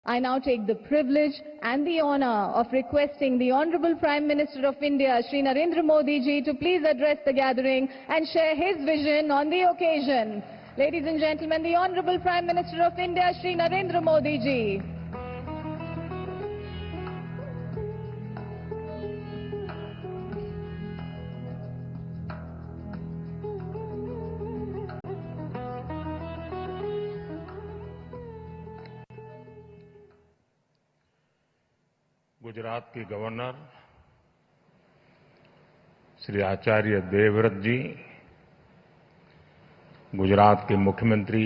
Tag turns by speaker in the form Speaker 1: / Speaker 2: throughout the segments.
Speaker 1: I now take the privilege and the honor of requesting the Honorable Prime Minister of India, Shri Narendra Modi ji, to please address the gathering and share his vision on the occasion. Ladies and gentlemen, the Honorable Prime Minister of India, Shri Narendra Modi ji.
Speaker 2: Gujarat के governor Shri Acharya Devvrat जी, गुजरात के मुख्यमंत्री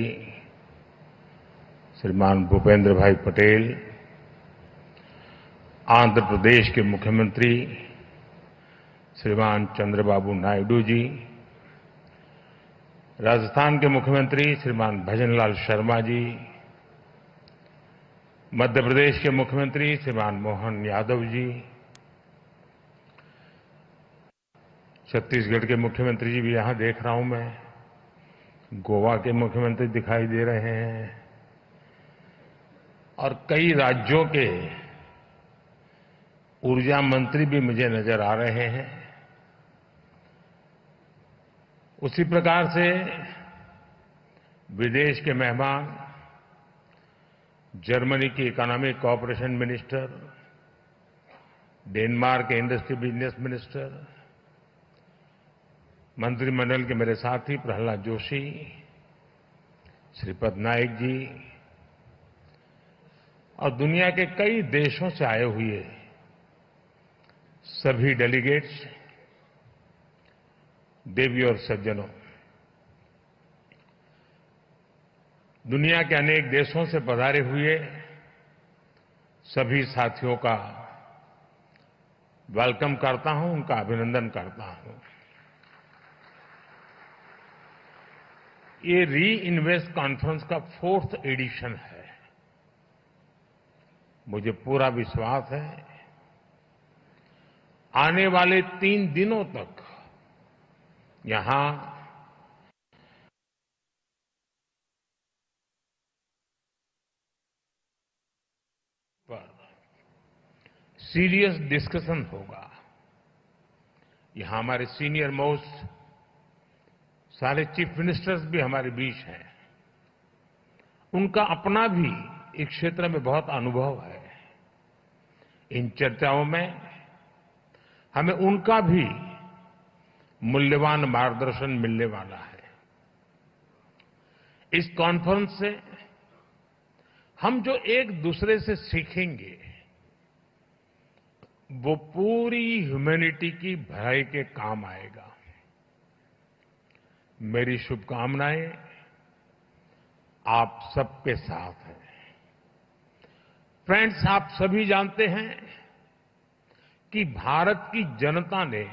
Speaker 2: श्रीमान भूपेंद्र भाई पटेल, आंध्र प्रदेश के मुख्यमंत्री श्रीमान चंद्रबाबू नायडू जी, राजस्थान के मुख्यमंत्री श्रीमान भजनलाल शर्मा जी, मध्य प्रदेश के मुख्यमंत्री श्रीमान मोहन यादव जी, छत्तीसगढ़ के मुख्यमंत्री जी भी यहां देख रहा हूं मैं, गोवा के मुख्यमंत्री दिखाई दे रहे हैं और कई राज्यों के ऊर्जा मंत्री भी मुझे नजर आ रहे हैं। उसी प्रकार से विदेश के मेहमान, जर्मनी की इकोनॉमिक कोऑपरेशन मिनिस्टर, डेनमार्क के इंडस्ट्री बिजनेस मिनिस्टर, मंत्रिमंडल के मेरे साथी प्रहलाद जोशी, श्रीपद नाइक जी और दुनिया के कई देशों से आए हुए सभी डेलीगेट्स, देवी और सज्जनों, दुनिया के अनेक देशों से पधारे हुए सभी साथियों का वेलकम करता हूं, उनका अभिनंदन करता हूं। ये री इन्वेस्ट कॉन्फ्रेंस का 4th एडिशन है। मुझे पूरा विश्वास है आने वाले 3 दिनों तक यहां पर सीरियस डिस्कशन होगा। यहां हमारे सीनियर मोस्ट सारे चीफ मिनिस्टर्स भी हमारे बीच हैं। उनका अपना भी इस क्षेत्र में बहुत अनुभव है। इन चर्चाओं में हमें उनका भी मूल्यवान मार्गदर्शन मिलने वाला है। इस कॉन्फ्रेंस से हम जो एक दूसरे से सीखेंगे वो पूरी ह्यूमैनिटी की भलाई के काम आएगा। मेरी शुभकामनाएं आप सबके साथ हैं। फ्रेंड्स, आप सभी जानते हैं कि भारत की जनता ने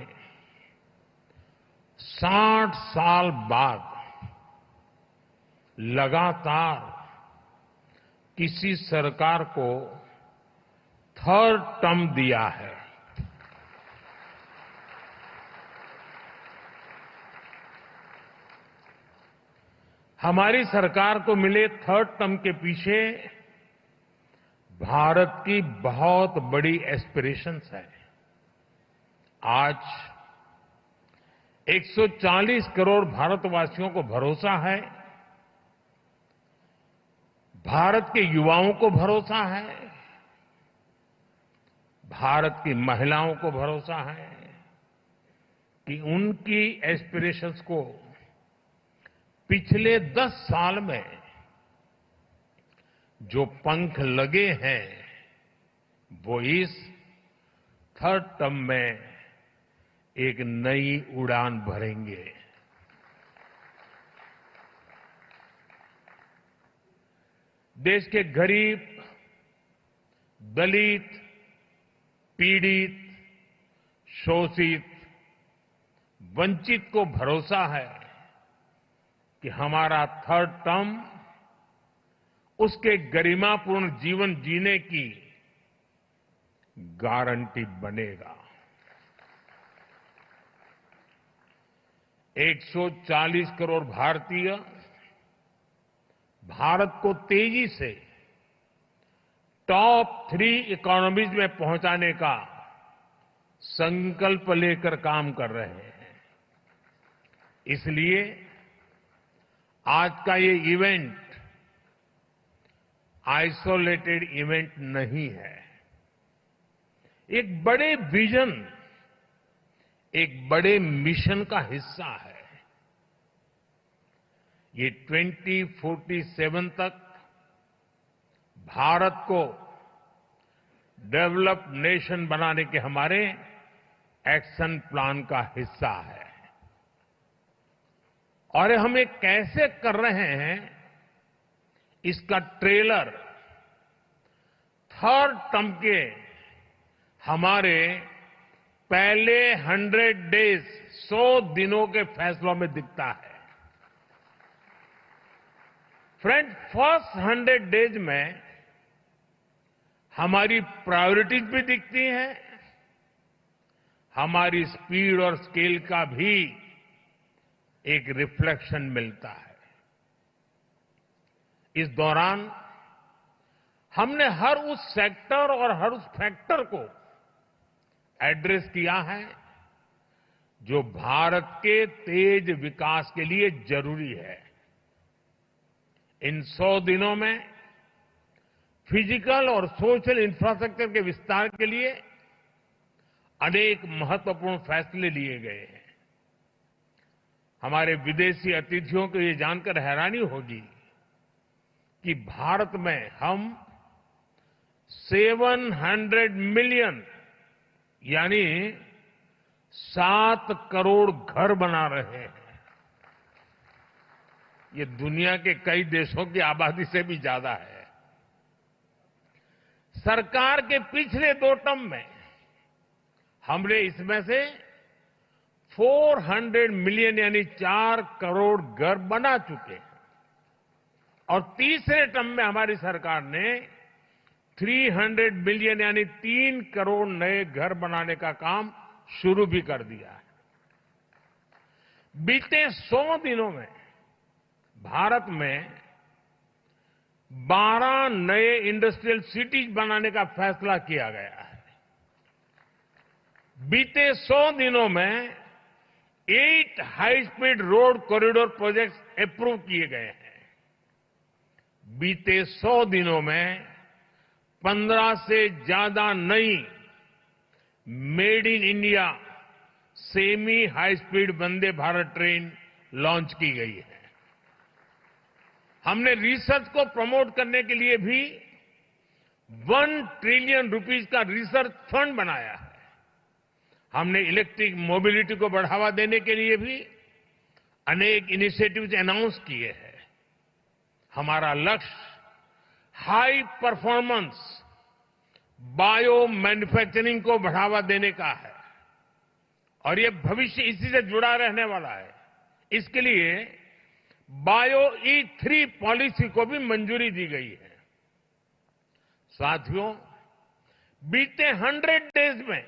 Speaker 2: 60 साल बाद लगातार किसी सरकार को 3rd टर्म दिया है। हमारी सरकार को मिले 3rd टर्म के पीछे भारत की बहुत बड़ी एस्पिरेशंस है। आज 140 करोड़ भारतवासियों को भरोसा है, भारत के युवाओं को भरोसा है, भारत की महिलाओं को भरोसा है कि उनकी एस्पिरेशंस को पिछले 10 साल में जो पंख लगे हैं वो इस 3rd टर्म में एक नई उड़ान भरेंगे। देश के गरीब, दलित, पीड़ित, शोषित, वंचित को भरोसा है कि हमारा 3rd टर्म उसके गरिमापूर्ण जीवन जीने की गारंटी बनेगा। 140 करोड़ भारतीय भारत को तेजी से टॉप 3 इकोनॉमीज में पहुंचाने का संकल्प लेकर काम कर रहे हैं। इसलिए आज का ये इवेंट आइसोलेटेड इवेंट नहीं है। एक बड़े विजन, एक बड़े मिशन का हिस्सा है। ये 2047 तक भारत को डेवलप्ड नेशन बनाने के हमारे एक्शन प्लान का हिस्सा है। और हम ये कैसे कर रहे हैं, इसका ट्रेलर थर्ड टर्म के हमारे पहले 100 डेज 100 दिनों के फैसलों में दिखता है। फ्रेंड, फर्स्ट 100 डेज में हमारी प्रायोरिटीज भी दिखती हैं, हमारी स्पीड और स्केल का भी एक रिफ्लेक्शन मिलता है। इस दौरान हमने हर उस सेक्टर और हर उस फैक्टर को एड्रेस किया है जो भारत के तेज विकास के लिए जरूरी है। इन 100 दिनों में फिजिकल और सोशल इंफ्रास्ट्रक्चर के विस्तार के लिए अनेक महत्वपूर्ण फैसले लिए गए हैं। हमारे विदेशी अतिथियों को ये जानकर हैरानी होगी कि भारत में हम 700 मिलियन यानी 7 करोड़ घर बना रहे हैं। ये दुनिया के कई देशों की आबादी से भी ज्यादा है। सरकार के पिछले 2 टर्म में हमने इसमें से 400 मिलियन यानी 4 करोड़ घर बना चुके हैं। और तीसरे टर्म में हमारी सरकार ने 300 मिलियन यानी 3 करोड़ नए घर बनाने का काम शुरू भी कर दिया है। बीते 100 दिनों में भारत में 12 नए इंडस्ट्रियल सिटीज बनाने का फैसला किया गया है। बीते 100 दिनों में 8 high speed road corridor projects approve किए गए हैं। बीते 100 दिनों में 15 से ज्यादा नई made in India semi high speed Vande Bharat train launch की गई है। हमने रिसर्च को प्रमोट करने के लिए भी 1 ट्रिलियन रुपीस का रिसर्च फंड बनाया है। हमने इलेक्ट्रिक मोबिलिटी को बढ़ावा देने के लिए भी अनेक इनिशिएटिव्स अनाउंस किए हैं। हमारा लक्ष्य हाई परफॉर्मेंस बायो मैन्युफैक्चरिंग को बढ़ावा देने का है और ये भविष्य इसी से जुड़ा रहने वाला है। इसके लिए बायो E3 पॉलिसी को भी मंजूरी दी गई है। साथियों, बीते 100 डेज में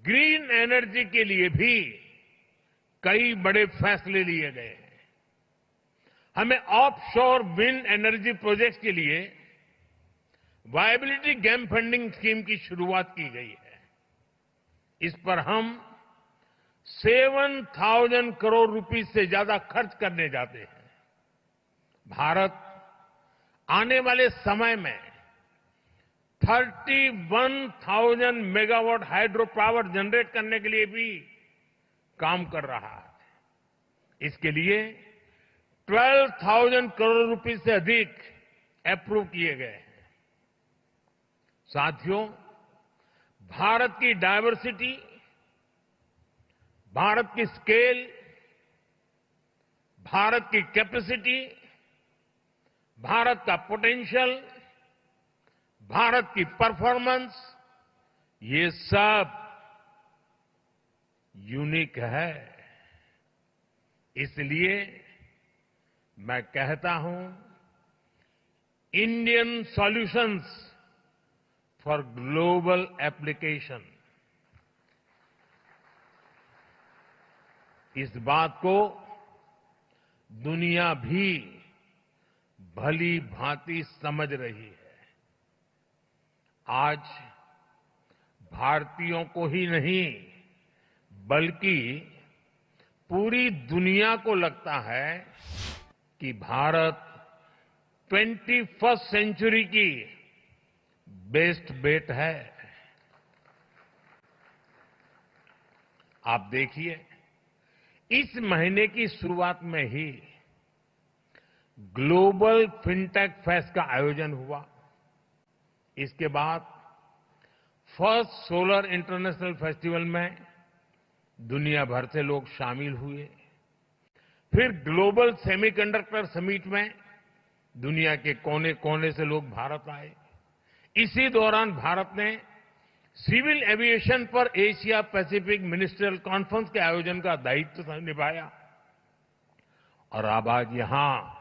Speaker 2: ग्रीन एनर्जी के लिए भी कई बड़े फैसले लिए गए हैं। हमें ऑफशोर विंड एनर्जी प्रोजेक्ट्स के लिए वायबिलिटी गैप फंडिंग स्कीम की शुरुआत की गई है। इस पर हम 7,000 करोड़ रुपीस से ज्यादा खर्च करने जाते हैं। भारत आने वाले समय में 31,000 मेगावाट हाइड्रो पावर जनरेट करने के लिए भी काम कर रहा है। इसके लिए 12,000 करोड़ रुपए से अधिक अप्रूव किए गए हैं। साथियों, भारत की डायवर्सिटी, भारत की स्केल, भारत की कैपेसिटी, भारत का पोटेंशियल, भारत की परफॉर्मेंस, ये सब यूनिक है। इसलिए मैं कहता हूं, Indian solutions for global application. इस बात को दुनिया भी भली भांति समझ रही है। आज भारतीयों को ही नहीं बल्कि पूरी दुनिया को लगता है कि भारत 21st सेंचुरी की बेस्ट बेट है। आप देखिए, इस महीने की शुरुआत में ही ग्लोबल फिनटेक फेस्ट का आयोजन हुआ। इसके बाद फर्स्ट सोलर इंटरनेशनल फेस्टिवल में दुनिया भर से लोग शामिल हुए। फिर ग्लोबल सेमीकंडक्टर समिट में दुनिया के कोने कोने से लोग भारत आए। इसी दौरान भारत ने सिविल एविएशन पर एशिया पैसिफिक मिनिस्ट्रियल कॉन्फ्रेंस के आयोजन का दायित्व निभाया। और अब आज यहां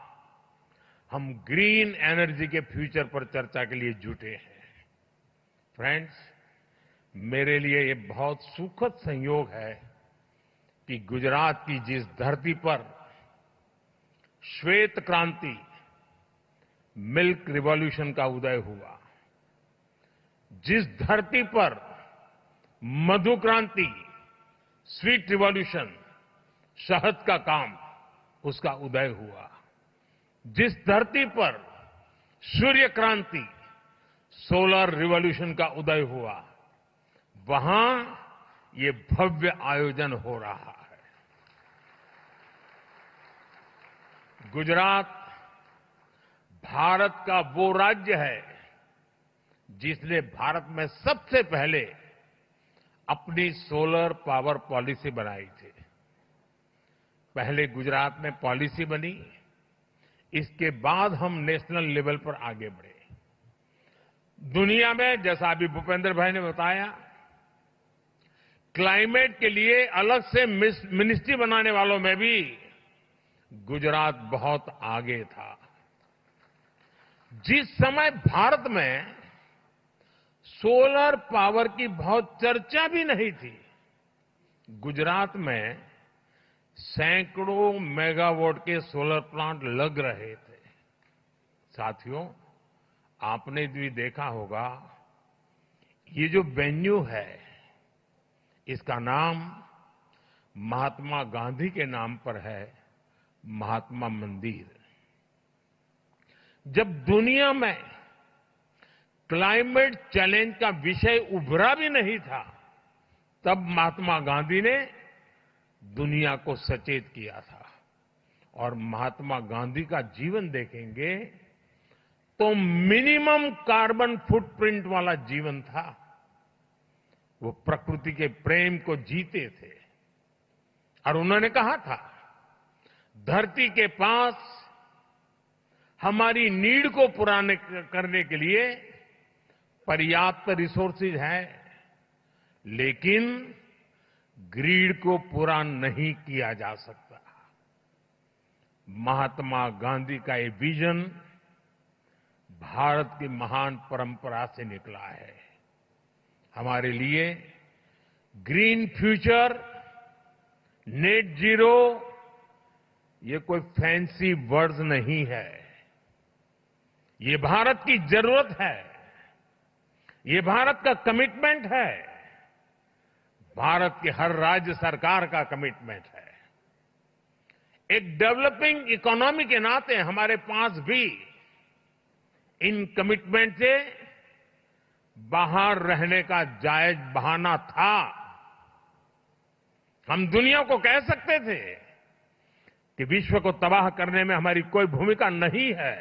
Speaker 2: हम ग्रीन एनर्जी के फ्यूचर पर चर्चा के लिए जुटे हैं। फ्रेंड्स, मेरे लिए ये बहुत सुखद संयोग है कि गुजरात की जिस धरती पर श्वेत क्रांति, मिल्क रिवॉल्यूशन का उदय हुआ, जिस धरती पर मधु क्रांति, स्वीट रिवॉल्यूशन, शहद का काम, उसका उदय हुआ, जिस धरती पर सूर्य क्रांति, सोलर रिवॉल्यूशन का उदय हुआ, वहां ये भव्य आयोजन हो रहा है। गुजरात भारत का वो राज्य है जिसने भारत में सबसे पहले अपनी सोलर पावर पॉलिसी बनाई थी। पहले गुजरात में पॉलिसी बनी, इसके बाद हम नेशनल लेवल पर आगे बढ़े। दुनिया में, जैसा अभी भूपेंद्र भाई ने बताया, क्लाइमेट के लिए अलग से मिनिस्ट्री बनाने वालों में भी गुजरात बहुत आगे था। जिस समय भारत में सोलर पावर की बहुत चर्चा भी नहीं थी, गुजरात में सैकड़ों मेगावाट के सोलर प्लांट लग रहे थे। साथियों, आपने भी देखा होगा, ये जो वेन्यू है, इसका नाम महात्मा गांधी के नाम पर है, महात्मा मंदिर। जब दुनिया में क्लाइमेट चैलेंज का विषय उभरा भी नहीं था, तब महात्मा गांधी ने दुनिया को सचेत किया था। और महात्मा गांधी का जीवन देखेंगे तो मिनिमम कार्बन फुटप्रिंट वाला जीवन था। वो प्रकृति के प्रेम को जीते थे और उन्होंने कहा था, धरती के पास हमारी नीड को पूरा करने के लिए पर्याप्त रिसोर्सेज है, लेकिन ग्रीड को पूरा नहीं किया जा सकता। महात्मा गांधी का ये विजन भारत की महान परंपरा से निकला है। हमारे लिए ग्रीन फ्यूचर, नेट जीरो, ये कोई फैंसी वर्ड्स नहीं है। ये भारत की जरूरत है, ये भारत का कमिटमेंट है, भारत की हर राज्य सरकार का कमिटमेंट है। एक डेवलपिंग इकोनॉमी के नाते हमारे पास भी इन कमिटमेंट से बाहर रहने का जायज बहाना था। हम दुनिया को कह सकते थे कि विश्व को तबाह करने में हमारी कोई भूमिका नहीं है,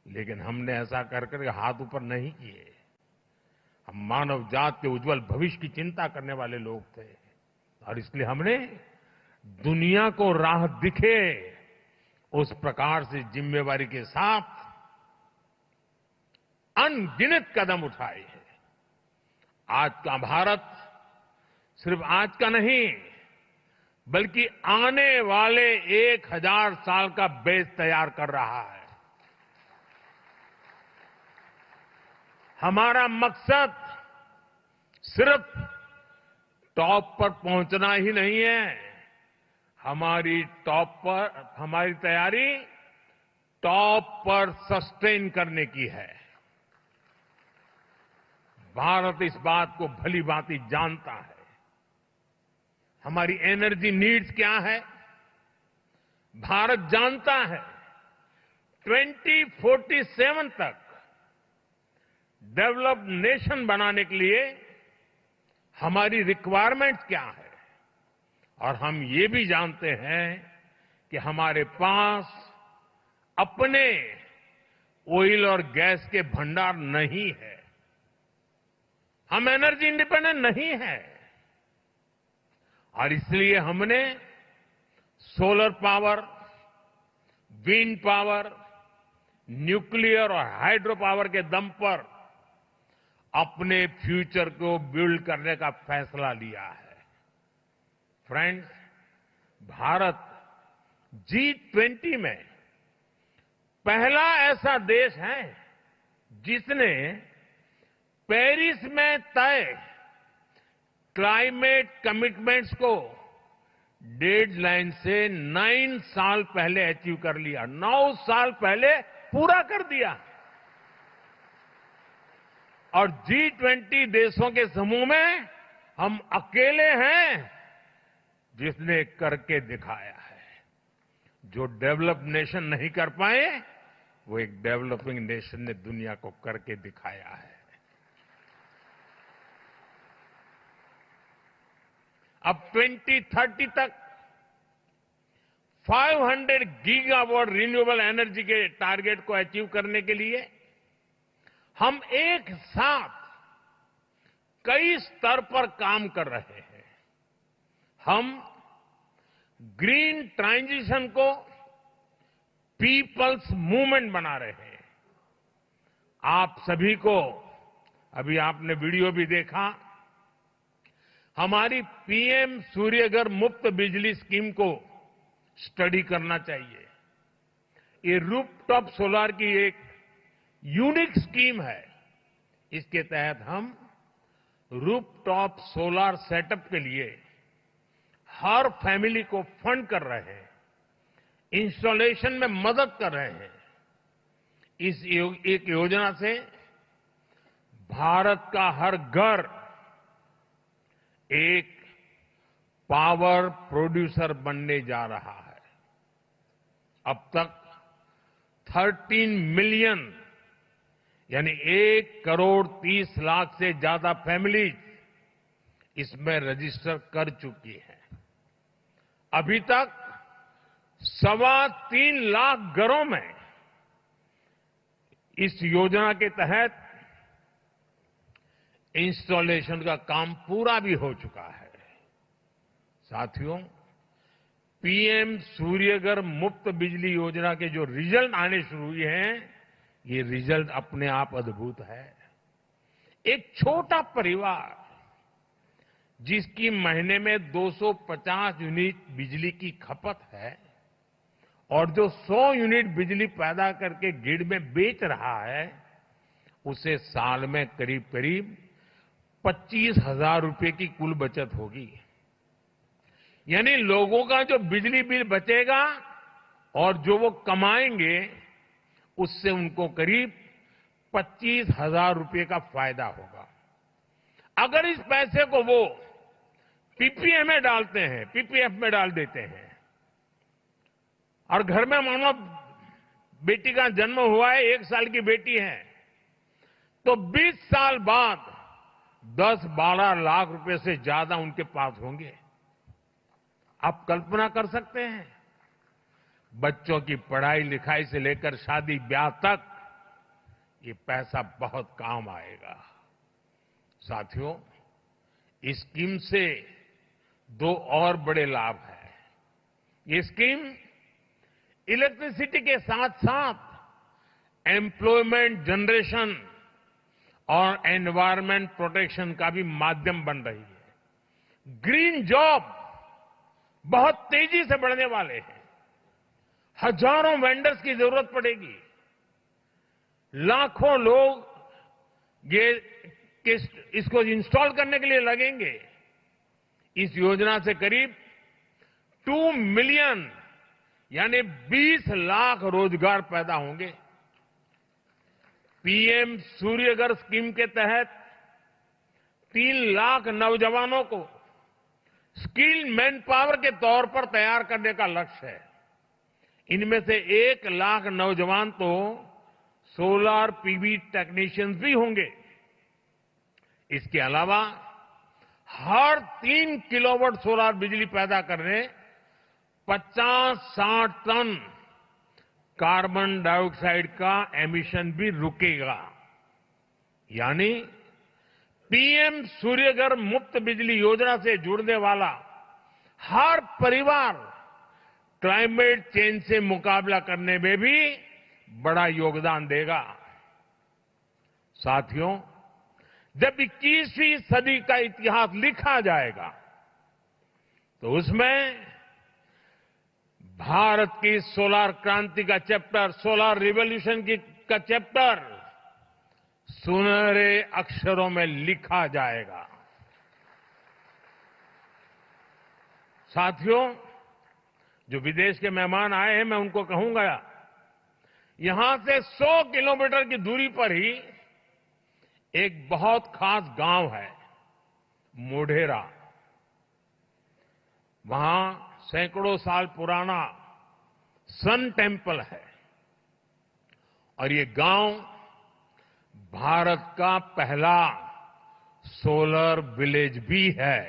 Speaker 2: लेकिन हमने ऐसा करके हाथ ऊपर नहीं किए। हम मानव जात के उज्जवल भविष्य की चिंता करने वाले लोग थे और इसलिए हमने दुनिया को राह दिखे उस प्रकार से जिम्मेवारी के साथ अनगिनत कदम उठाए हैं। आज का भारत सिर्फ आज का नहीं, बल्कि आने वाले 1000 साल का बेस तैयार कर रहा है। हमारा मकसद सिर्फ टॉप पर पहुंचना ही नहीं है, हमारी तैयारी टॉप पर सस्टेन करने की है। भारत इस बात को भली भांति जानता है। हमारी एनर्जी नीड्स क्या है, भारत जानता है। 2047 तक डेवलप्ड नेशन बनाने के लिए हमारी रिक्वायरमेंट्स क्या है, और हम ये भी जानते हैं कि हमारे पास अपने ऑयल और गैस के भंडार नहीं है। हम एनर्जी इंडिपेंडेंट नहीं है, और इसलिए हमने solar power, wind power, nuclear और हाइड्रो पावर के दम पर अपने फ्यूचर को बिल्ड करने का फैसला लिया है। फ्रेंड्स, भारत G20 में पहला ऐसा देश है जिसने पेरिस में तय क्लाइमेट कमिटमेंट्स को डेडलाइन से 9 साल पहले अचीव कर लिया, 9 साल पहले पूरा कर दिया। और G20 देशों के समूह में हम अकेले हैं जिसने करके दिखाया है। जो डेवलप्ड नेशन नहीं कर पाए, वो एक डेवलपिंग नेशन ने दुनिया को करके दिखाया है। अब 2030 तक 500 गीगावाट रिन्यूएबल एनर्जी के टारगेट को अचीव करने के लिए हम एक साथ कई स्तर पर काम कर रहे हैं। हम ग्रीन ट्रांजिशन को पीपल्स मूवमेंट बना रहे हैं। आप सभी को, अभी आपने वीडियो भी देखा, हमारी पीएम सूर्यघर मुफ्त बिजली स्कीम को स्टडी करना चाहिए। ये रूफटॉप सोलर की एक यूनिक स्कीम है। इसके तहत हम रूफटॉप सोलर सेटअप के लिए हर फैमिली को फंड कर रहे हैं, इंस्टॉलेशन में मदद कर रहे हैं। इस एक योजना से भारत का हर घर एक पावर प्रोड्यूसर बनने जा रहा है। अब तक 13 मिलियन यानी 1,30,00,000 से ज्यादा फैमिलीज इसमें रजिस्टर कर चुकी हैं। अभी तक 3.25 लाख घरों में इस योजना के तहत इंस्टॉलेशन का काम पूरा भी हो चुका है। साथियों, पीएम सूर्यघर मुफ्त बिजली योजना के जो रिजल्ट आने शुरू हुए हैं, ये रिजल्ट अपने आप अद्भुत है। एक छोटा परिवार जिसकी महीने में 250 यूनिट बिजली की खपत है और जो 100 यूनिट बिजली पैदा करके ग्रिड में बेच रहा है, उसे साल में करीब करीब 25,000 रुपए की कुल बचत होगी। यानी लोगों का जो बिजली बिल बचेगा और जो वो कमाएंगे, उससे उनको करीब 25,000 रुपए का फायदा होगा। अगर इस पैसे को वो पीपीए में डालते हैं, पीपीएफ में डाल देते हैं, और घर में मानो बेटी का जन्म हुआ है, 1 साल की बेटी है, तो 20 साल बाद 10-12 लाख रुपए से ज्यादा उनके पास होंगे। आप कल्पना कर सकते हैं, बच्चों की पढ़ाई लिखाई से लेकर शादी ब्याह तक ये पैसा बहुत काम आएगा। साथियों, इस स्कीम से 2 और बड़े लाभ हैं। ये स्कीम इलेक्ट्रिसिटी के साथ साथ एम्प्लॉयमेंट जनरेशन और एनवायरमेंट प्रोटेक्शन का भी माध्यम बन रही है। ग्रीन जॉब बहुत तेजी से बढ़ने वाले हैं। हजारों वेंडर्स की जरूरत पड़ेगी। लाखों लोग इसको इंस्टॉल करने के लिए लगेंगे। इस योजना से करीब 2 मिलियन यानी 20 लाख रोजगार पैदा होंगे। पीएम सूर्यघर स्कीम के तहत 3 लाख नौजवानों को स्किल मैन पावर के तौर पर तैयार करने का लक्ष्य है। इनमें से 1 लाख नौजवान तो सोलर पीवी टेक्नीशियंस भी होंगे। इसके अलावा हर 3 किलोवाट सोलर बिजली पैदा करने 50-60 टन कार्बन डाइऑक्साइड का एमिशन भी रुकेगा। यानी पीएम सूर्यघर मुफ्त बिजली योजना से जुड़ने वाला हर परिवार क्लाइमेट चेंज से मुकाबला करने में भी बड़ा योगदान देगा। साथियों, जब 21वीं सदी का इतिहास लिखा जाएगा तो उसमें भारत की सोलर क्रांति का चैप्टर, सोलर रिवॉल्यूशन का चैप्टर सुनहरे अक्षरों में लिखा जाएगा। साथियों, जो विदेश के मेहमान आए हैं, मैं उनको कहूंगा, यहां से 100 किलोमीटर की दूरी पर ही एक बहुत खास गांव है, मोढेरा। वहां सैकड़ों साल पुराना सन टेम्पल है और ये गांव भारत का पहला सोलर विलेज भी है।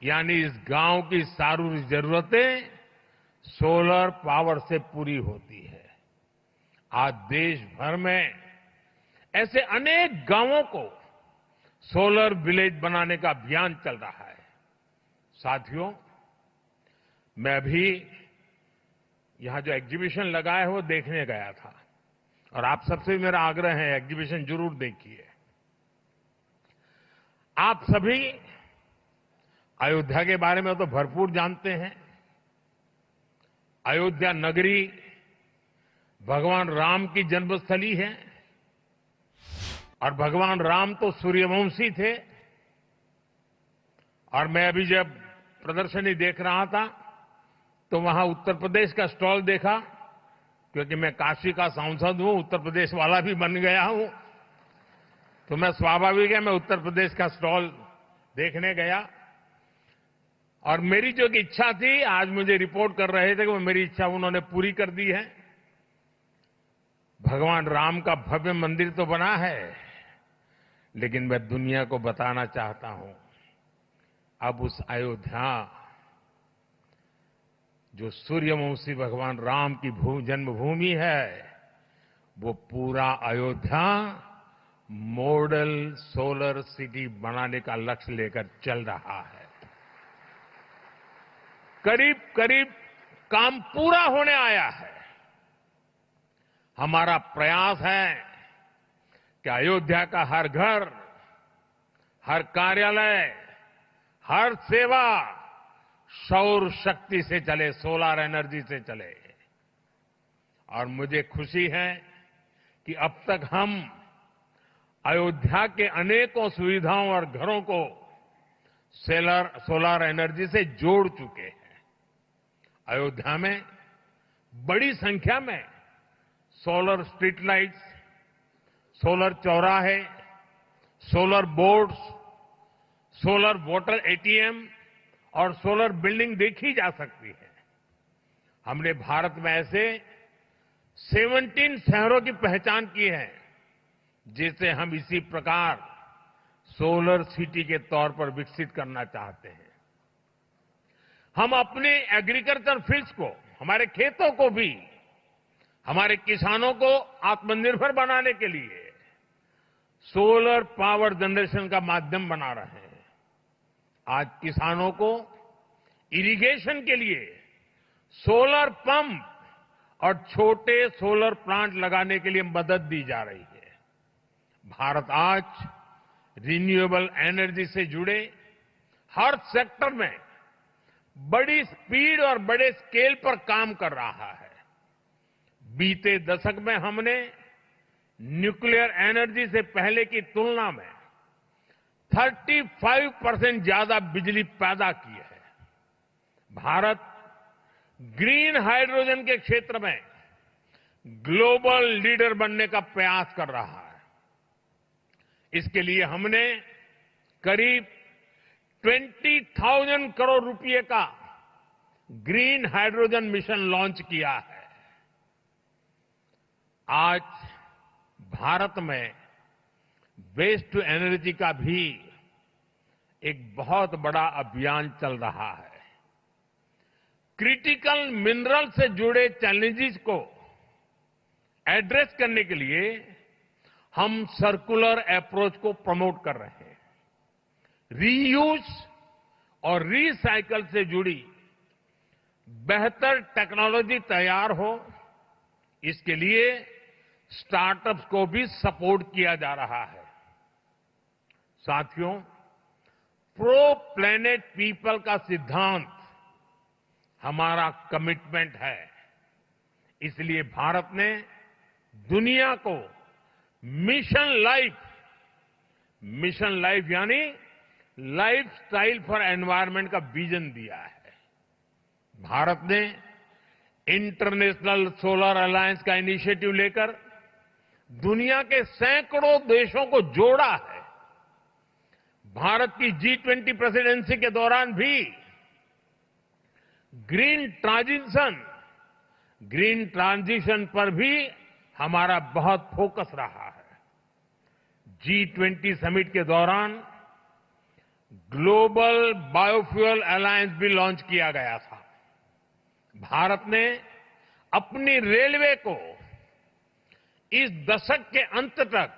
Speaker 2: यानी इस गांव की सारी जरूरतें सोलर पावर से पूरी होती है। आज देश भर में ऐसे अनेक गांवों को सोलर विलेज बनाने का अभियान चल रहा है। साथियों, मैं अभी यहां जो एग्जीबिशन लगा है वो देखने गया था और आप सबसे भी मेरा आग्रह है, एग्जीबिशन जरूर देखिए। आप सभी अयोध्या के बारे में तो भरपूर जानते हैं। अयोध्या नगरी भगवान राम की जन्मस्थली है और भगवान राम तो सूर्यवंशी थे। और मैं अभी जब प्रदर्शनी देख रहा था तो वहां उत्तर प्रदेश का स्टॉल देखा, क्योंकि मैं काशी का सांसद हूं, उत्तर प्रदेश वाला भी बन गया हूं, तो मैं स्वाभाविक है मैं उत्तर प्रदेश का स्टॉल देखने गया। और मेरी जो इच्छा थी, आज मुझे रिपोर्ट कर रहे थे कि वो मेरी इच्छा उन्होंने पूरी कर दी है। भगवान राम का भव्य मंदिर तो बना है, लेकिन मैं दुनिया को बताना चाहता हूं, अब उस अयोध्या जो सूर्यवंशी भगवान राम की जन्मभूमि है, वो पूरा अयोध्या मॉडल सोलर सिटी बनाने का लक्ष्य लेकर चल रहा है। करीब करीब काम पूरा होने आया है। हमारा प्रयास है कि अयोध्या का हर घर, हर कार्यालय, हर सेवा सौर शक्ति से चले, सोलर एनर्जी से चले। और मुझे खुशी है कि अब तक हम अयोध्या के अनेकों सुविधाओं और घरों को सोलर एनर्जी से जोड़ चुके हैं। अयोध्या में बड़ी संख्या में सोलर स्ट्रीट लाइट्स, सोलर चौराहे, solar boards, solar water ATM और सोलर बिल्डिंग देखी जा सकती है। हमने भारत में ऐसे 17 शहरों की पहचान की है, जिसे हम इसी प्रकार सोलर सिटी के तौर पर विकसित करना चाहते हैं। हम अपने एग्रीकल्चर फील्ड्स को, हमारे खेतों को भी, हमारे किसानों को आत्मनिर्भर बनाने के लिए सोलर पावर जनरेशन का माध्यम बना रहे हैं। आज किसानों को इरिगेशन के लिए सोलर पंप और छोटे सोलर प्लांट लगाने के लिए मदद दी जा रही है। भारत आज रिन्यूएबल एनर्जी से जुड़े हर सेक्टर में बड़ी स्पीड और बड़े स्केल पर काम कर रहा है। बीते दशक में हमने न्यूक्लियर एनर्जी से पहले की तुलना में 35% ज्यादा बिजली पैदा की है। भारत ग्रीन हाइड्रोजन के क्षेत्र में ग्लोबल लीडर बनने का प्रयास कर रहा है। इसके लिए हमने करीब 20,000 करोड़ रुपए का ग्रीन हाइड्रोजन मिशन लॉन्च किया है। आज भारत में वेस्ट टू एनर्जी का भी एक बहुत बड़ा अभियान चल रहा है। क्रिटिकल मिनरल से जुड़े चैलेंजेस को एड्रेस करने के लिए हम सर्कुलर अप्रोच को प्रमोट कर रहे हैं। रीयूज और रीसाइकल से जुड़ी बेहतर टेक्नोलॉजी तैयार हो, इसके लिए स्टार्टअप्स को भी सपोर्ट किया जा रहा है। साथियों, प्रो प्लेनेट पीपल का सिद्धांत हमारा कमिटमेंट है। इसलिए भारत ने दुनिया को मिशन लाइफ यानी लाइफ स्टाइल फॉर एनवायरमेंट का विजन दिया है। भारत ने इंटरनेशनल सोलर अलायंस का इनिशिएटिव लेकर दुनिया के सैकड़ों देशों को जोड़ा है। भारत की G20 प्रेसिडेंसी के दौरान भी ग्रीन ट्रांजिशन पर भी हमारा बहुत फोकस रहा है। G20 समिट के दौरान ग्लोबल बायोफ्यूल अलायंस भी लॉन्च किया गया था। भारत ने अपनी रेलवे को इस दशक के अंत तक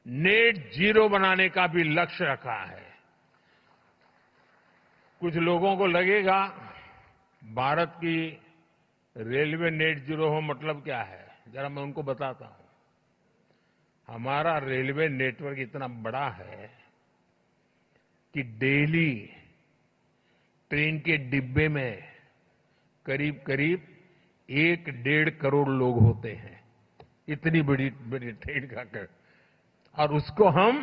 Speaker 2: नेट जीरो बनाने का भी लक्ष्य रखा है। कुछ लोगों को लगेगा भारत की रेलवे नेट जीरो हो मतलब क्या है, जरा मैं उनको बताता हूं। हमारा रेलवे नेटवर्क इतना बड़ा है कि डेली ट्रेन के डिब्बे में करीब करीब 1-1.5 करोड़ लोग होते हैं। इतनी बड़ी बड़ी ट्रेन का और उसको हम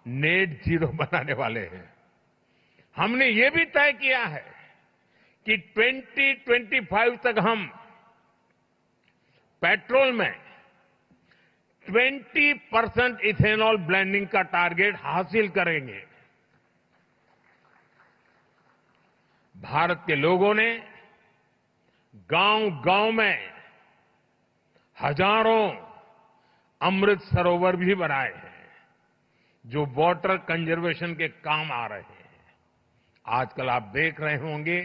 Speaker 2: नेट जीरो बनाने वाले हैं। हमने ये भी तय किया है कि 2025 तक हम पेट्रोल में 20% इथेनॉल ब्लेंडिंग का टारगेट हासिल करेंगे। भारत के लोगों ने गांव-गांव में हजारों अमृत सरोवर भी बनाए हैं, जो वाटर कंजर्वेशन के काम आ रहे हैं। आजकल आप देख रहे होंगे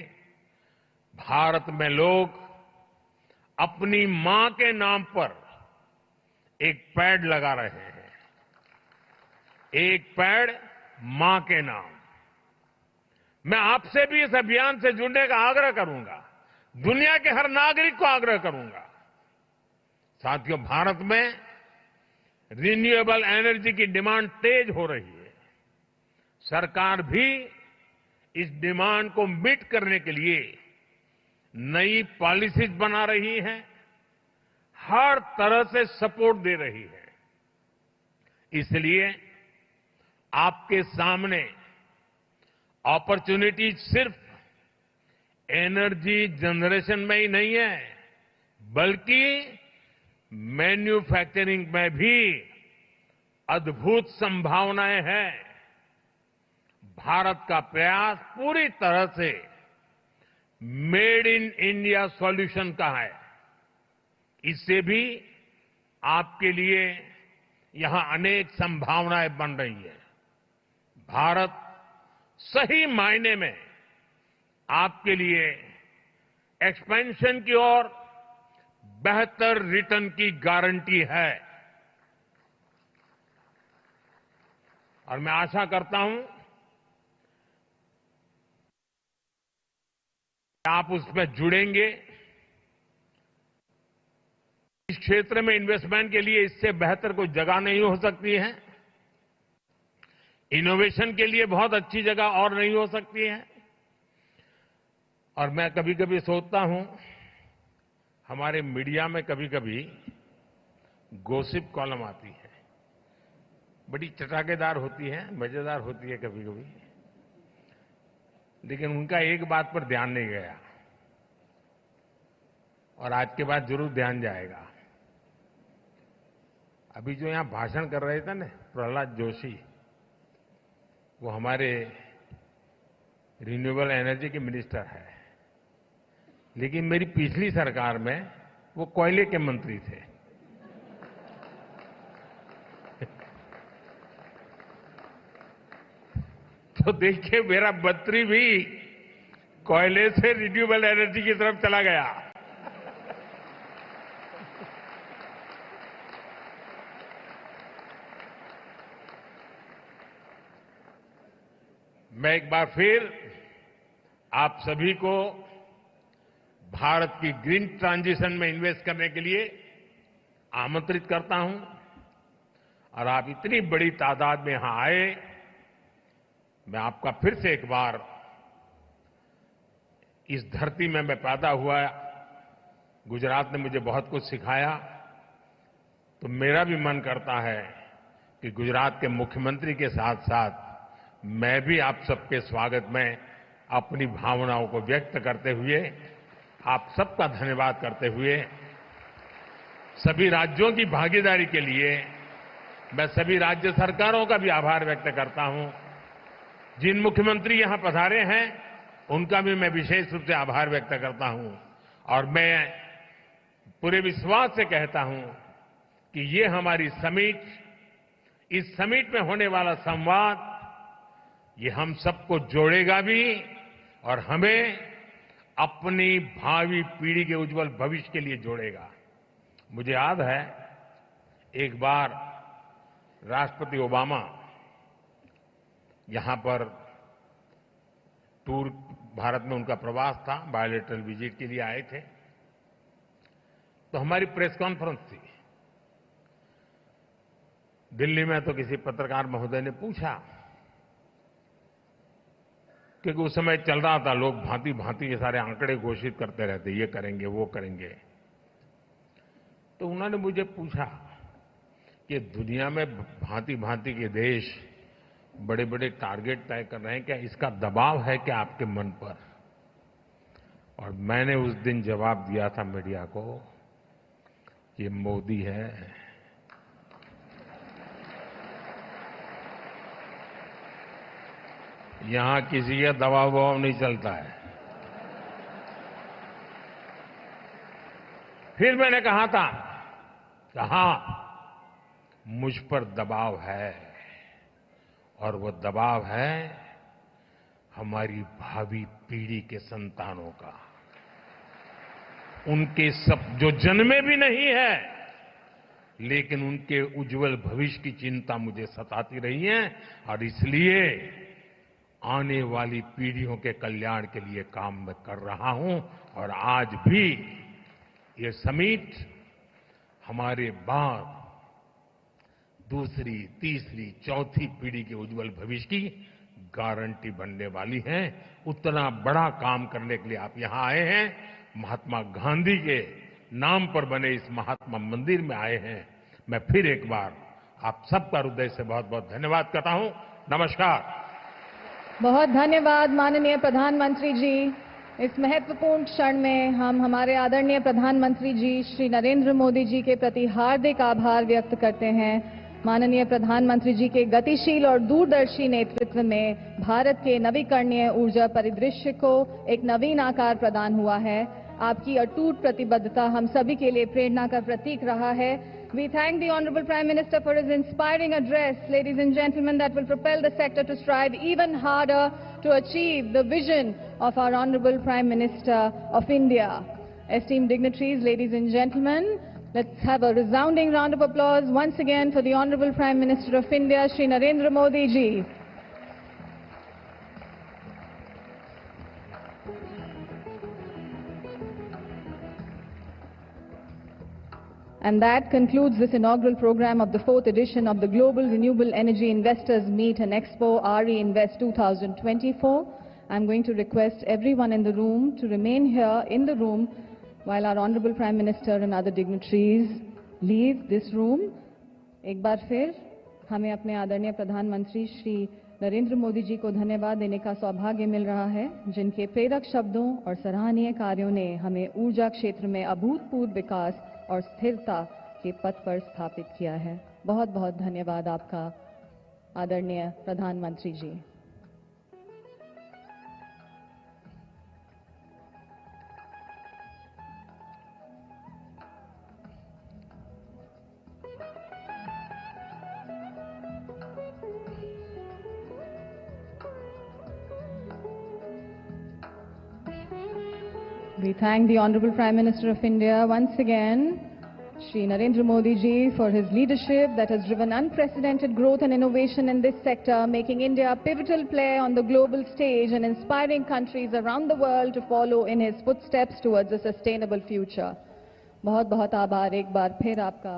Speaker 2: भारत में लोग अपनी मां के नाम पर एक पेड़ लगा रहे हैं। एक पेड़ मां के नाम। मैं आपसे भी इस अभियान से जुड़ने का आग्रह करूंगा, दुनिया के हर नागरिक को आग्रह करूंगा। साथियों, भारत में रिन्यूएबल एनर्जी की डिमांड तेज हो रही है। सरकार भी इस डिमांड को मीट करने के लिए नई पॉलिसीज बना रही है, हर तरह से सपोर्ट दे रही है। इसलिए आपके सामने अपॉर्चुनिटी सिर्फ एनर्जी जनरेशन में ही नहीं है, बल्कि मैन्युफैक्चरिंग में भी अद्भुत संभावनाएं हैं। भारत का प्रयास पूरी तरह से मेड इन इंडिया सॉल्यूशन का है। इससे भी आपके लिए यहां अनेक संभावनाएं बन रही है। भारत सही मायने में आपके लिए एक्सपेंशन की ओर बेहतर रिटर्न की गारंटी है। और मैं आशा करता हूं कि आप उसमें जुड़ेंगे। इस क्षेत्र में इन्वेस्टमेंट के लिए इससे बेहतर कोई जगह नहीं हो सकती है। इनोवेशन के लिए बहुत अच्छी जगह और नहीं हो सकती है। और मैं कभी कभी सोचता हूं, हमारे मीडिया में कभी कभी गॉसिप कॉलम आती है, बड़ी चटाकेदार होती है, मजेदार होती है कभी कभी, लेकिन उनका एक बात पर ध्यान नहीं गया और आज के बाद जरूर ध्यान जाएगा। अभी जो यहां भाषण कर रहे थे ना प्रहलाद जोशी, वो हमारे रिन्यूएबल एनर्जी के मिनिस्टर है, लेकिन मेरी पिछली सरकार में वो कोयले के मंत्री थे। तो देखिए मेरा मंत्री भी कोयले से रिन्यूएबल एनर्जी की तरफ चला गया। मैं एक बार फिर आप सभी को भारत की ग्रीन ट्रांजिशन में इन्वेस्ट करने के लिए आमंत्रित करता हूं और आप इतनी बड़ी तादाद में यहां आए, मैं आपका फिर से एक बार इस धरती में मैं पैदा हुआ, गुजरात ने मुझे बहुत कुछ सिखाया, तो मेरा भी मन करता है कि गुजरात के मुख्यमंत्री के साथ साथ मैं भी आप सबके स्वागत में अपनी भावनाओं को व्यक्त करते हुए, आप सबका धन्यवाद करते हुए, सभी राज्यों की भागीदारी के लिए मैं सभी राज्य सरकारों का भी आभार व्यक्त करता हूं। जिन मुख्यमंत्री यहां पधारे हैं उनका भी मैं विशेष रूप से आभार व्यक्त करता हूं और मैं पूरे विश्वास से कहता हूं कि ये हमारी समिट, इस समिट में होने वाला संवाद, ये हम सबको जोड़ेगा भी और हमें अपनी भावी पीढ़ी के उज्जवल भविष्य के लिए जोड़ेगा। मुझे याद है एक बार राष्ट्रपति ओबामा यहां पर टूर, भारत में उनका प्रवास था, बायोलेटरल विजिट के लिए आए थे, तो हमारी प्रेस कॉन्फ्रेंस थी दिल्ली में। तो किसी पत्रकार महोदय ने पूछा, क्योंकि उस समय चल रहा था, लोग भांति भांति के सारे आंकड़े घोषित करते रहते, ये करेंगे वो करेंगे, तो उन्होंने मुझे पूछा कि दुनिया में भांति भांति के देश बड़े बड़े टारगेट तय कर रहे हैं, क्या इसका दबाव है क्या आपके मन पर? और मैंने उस दिन जवाब दिया था मीडिया को, ये मोदी है, यहां किसी का दबाव नहीं चलता है। फिर मैंने कहा था कि हां, मुझ पर दबाव है और वो दबाव है हमारी भावी पीढ़ी के संतानों का, उनके सब जो जन्मे भी नहीं है लेकिन उनके उज्जवल भविष्य की चिंता मुझे सताती रही है और इसलिए आने वाली पीढ़ियों के कल्याण के लिए काम मैं कर रहा हूं। और आज भी ये समिट हमारे बाद दूसरी, तीसरी, चौथी पीढ़ी के उज्जवल भविष्य की गारंटी बनने वाली है। उतना बड़ा काम करने के लिए आप यहां आए हैं, महात्मा गांधी के नाम पर बने इस महात्मा मंदिर में आए हैं। मैं फिर एक बार आप सबका हृदय से बहुत बहुत धन्यवाद करता हूं। नमस्कार।
Speaker 1: बहुत धन्यवाद माननीय प्रधानमंत्री जी। इस महत्वपूर्ण क्षण में हम हमारे आदरणीय प्रधानमंत्री जी श्री नरेंद्र मोदी जी के प्रति हार्दिक आभार व्यक्त करते हैं। माननीय प्रधानमंत्री जी के गतिशील और दूरदर्शी नेतृत्व में भारत के नवीकरणीय ऊर्जा परिदृश्य को एक नवीन आकार प्रदान हुआ है। आपकी अटूट प्रतिबद्धता हम सभी के लिए प्रेरणा का प्रतीक रहा है। We thank the Honorable Prime Minister for his inspiring address, ladies and gentlemen, that will propel the sector to strive even harder to achieve the vision of our Honorable Prime Minister of India. Esteemed dignitaries, ladies and gentlemen, let's have a resounding round of applause once again for the Honorable Prime Minister of India, Shri Narendra Modi ji. And that concludes this inaugural program of the 4th edition of the Global Renewable Energy Investors Meet and Expo RE Invest 2024. I'm going to request everyone in the room to remain here in the room while our Honorable Prime Minister and other dignitaries leave this room. एक बार फिर हमें अपने आदरणीय प्रधानमंत्री श्री नरेंद्र मोदी जी को धन्यवाद देने का सौभाग्य मिल रहा है, जिनके प्रेरक शब्दों और सराहनीय कार्यों ने हमें ऊर्जा क्षेत्र में अभूतपूर्व विकास और स्थिरता के पथ पर स्थापित किया है। बहुत बहुत धन्यवाद आपका आदरणीय प्रधानमंत्री जी। We thank the Honorable Prime Minister of India once again, Shri Narendra Modi ji, for his leadership that has driven unprecedented growth and innovation in this sector, making India a pivotal player on the global stage and inspiring countries around the world to follow in his footsteps towards a sustainable future. बहुत बहुत आभार एक बार फिर आपका।